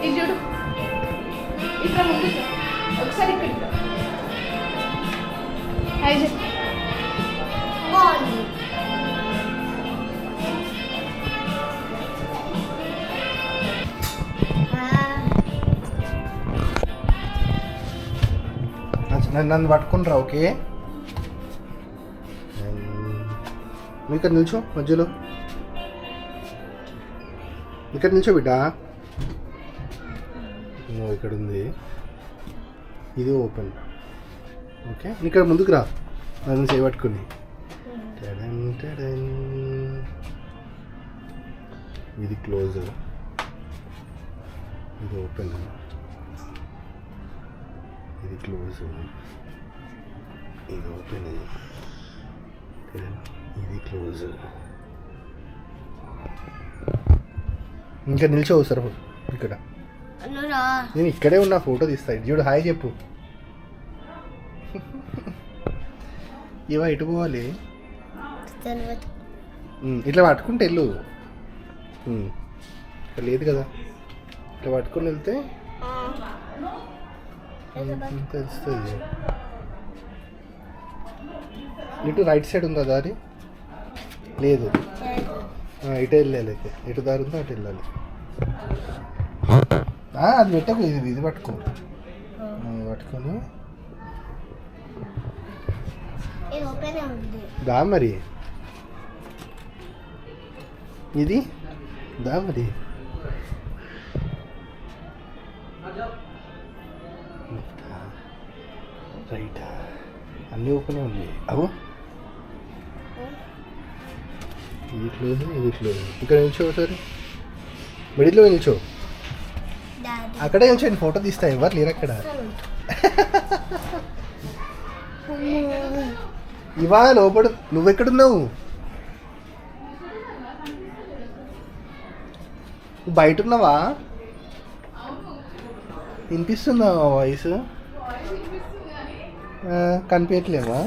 ఇది చూడు ఇక్కడ ముందు ఒకసారి ఇక్కడ హాయ్ చెప్పు నన్ను పట్టుకుంటారా ఓకే నువ్వు ఇక్కడ నిల్చో మధ్యలో ఇక్కడ నిల్చో బిడ్డ నువ్వు ఇక్కడ ఉంది ఇది ఓపెన్ ఓకే ఇక్కడ ముందుకు రా నన్ను చేయబట్టుకుని ఇది క్లోజ్ ఇది ఓపెన్ ఇది క్లోజ్ ఇది ఓపెన్ ఇది క్లోజ్ ఇంకా నిల్చోవు సార్ ఇక్కడ నేను ఇక్కడే ఉన్న ఫోటో తీస్తా చూడు హాయ్ చెప్పు ఇవా ఇటు పోవాలి ఇట్లా పట్టుకుంటే వెళ్ళు లేదు కదా ఇట్లా పట్టుకొని వెళ్తే తెలుస్తుంది ఇటు రైట్ సైడ్ ఉందా దారి లేదు ఇటు వెళ్ళాలి అయితే ఎటు దారి ఉందో అటు వెళ్ళాలి అది పెట్టకు ఇది పట్టుకో పట్టుకొని దా మరి ఇది దా మరి రైట్ అన్నీ ఓపెనే ఉన్నాయి అవు ఇది క్లోజ్ ఇది క్లోజ్ ఇక్కడ నిల్చో సరే మిడిల్లో నిల్చో అక్కడే నిల్చోండి ఫోటో తీస్తా ఎవరు లేరు అక్కడ ఇవా లోపల నువ్వెక్కడున్నావు బయట ఉన్నావా వినిపిస్తుందా వాయిస్ కనిపించట్లేవా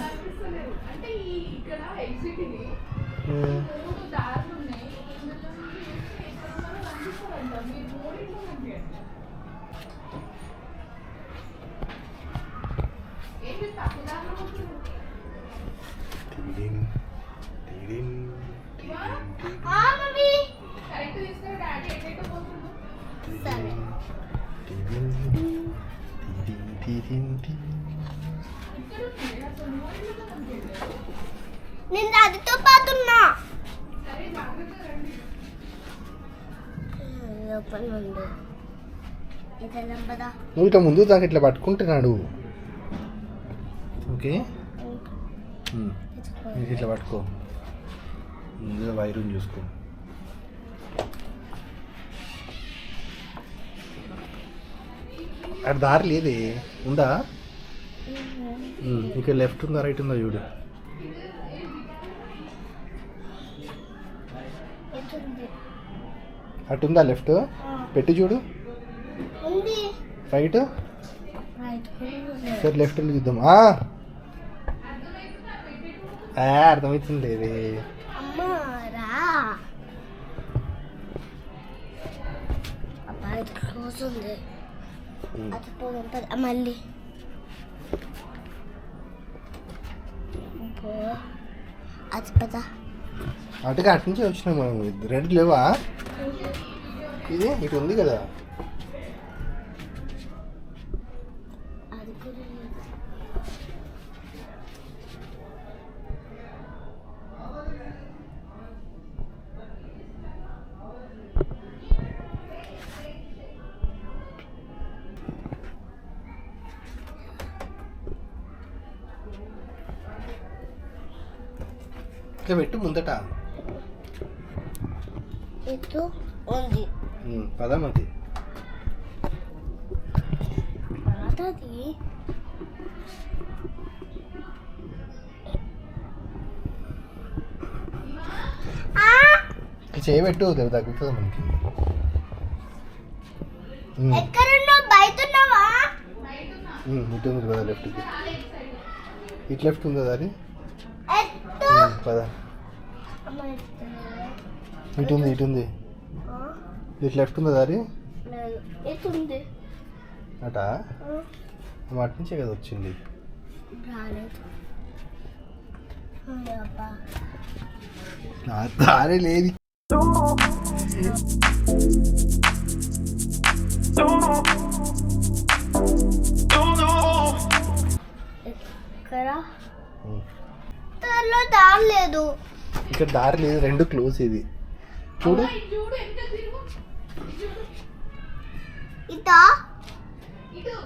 నేను అదితో పాతున్నా నువ్వు ఇట్లా ముందు దాకా ఇట్లా పట్టుకుంటున్నాడు ఓకే ఇట్లా పట్టుకో ముందుగా వైరు చూసుకో అక్కడ దారి లేదే ఉందా ఇక్కడ లెఫ్ట్ ఉందా రైట్ ఉందా చూడు అటు ఉందా లెఫ్ట్ పెట్టి చూడు రైట్ సరే లెఫ్ట్ వెళ్ళి చూద్దాం అర్థమవుతుంది లేదే మళ్ళీ అది పదా అటుగా అటు నుంచి వచ్చినాం మనం రెడ్ లేవా ఇది ఇటు ఉంది కదా ఇట్లా పెట్టు ముందట ఇటు ఉంది పదమది చేయబెట్టు తగ్గుతుంది మనకి ఇటు ఉంది కదా లెఫ్ట్కి ఇటు లెఫ్ట్ ఉందా దారి పద ఇటు ఉంది ఇటు లెఫ్ట్ ఉందా దారి లేదు ఎటు ఉంది అట అటు నుంచే కదా వచ్చింది. రాలేదు అబ్బా నా దారి లేదు. ఎక్కడ దారిలో దారి లేదు. ఇక్కడ దారి లేదు, రెండు క్లోజ్. ఇది చూడు. చూడు ఎంత తిరుగు. ఇటా ఇటు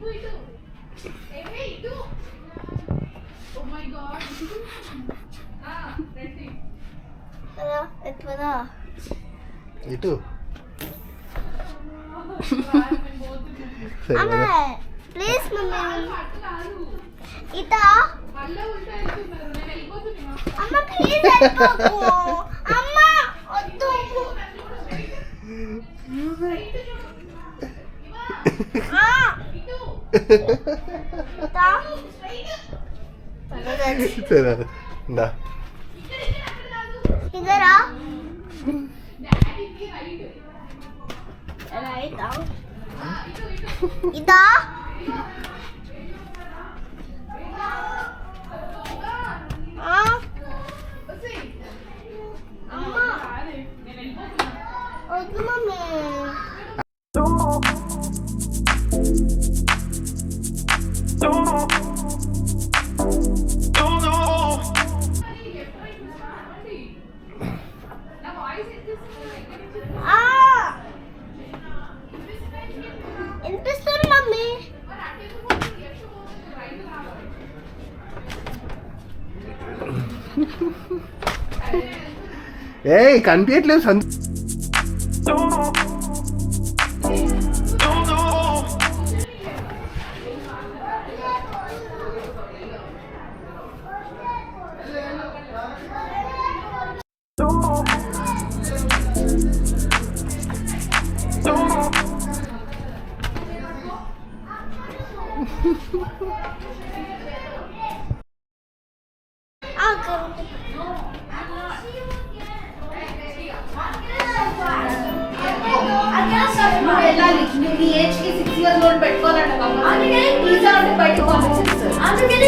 ఇటు ఇటు ఏమే ఇటు. Oh my God. రెడీ. అలా ఎట్లా ఇటు అమ్మ ప్లీజ్ మమ్మీ ఇటా మళ్ళీ ఉంటా వెళ్తున్నారు. నేను వెళ్ళిపోతున్నా. అమ్మ ప్లీజ్ వెళ్ళిపోకు. అమ్మ వద్దు. ఇటా సరే ఇందా. ఇదరా డాడీకి రైట్. రైటా ఇటా అమ్మ నేను వెళ్ళిపోతున్నా. వద్దు మమ్మీ. నా వాయిస్ ఎక్కిస్తుంది. ఆ వినిపిస్తుంది మమ్మీ. మరి అటే పోతుంది లెఫ్ట్ పోతుంది రైట్ రావాలి. ఏయ్ కనిపించట్లేదు సంత. నువ్వు వెళ్ళాలి. నువ్వు నీ ఏజ్ కి 6 years old పెట్టుకోవాలంట. అందుకని పిజ్జా అంటే బయటకు పంపించేస్తారు. అందుకని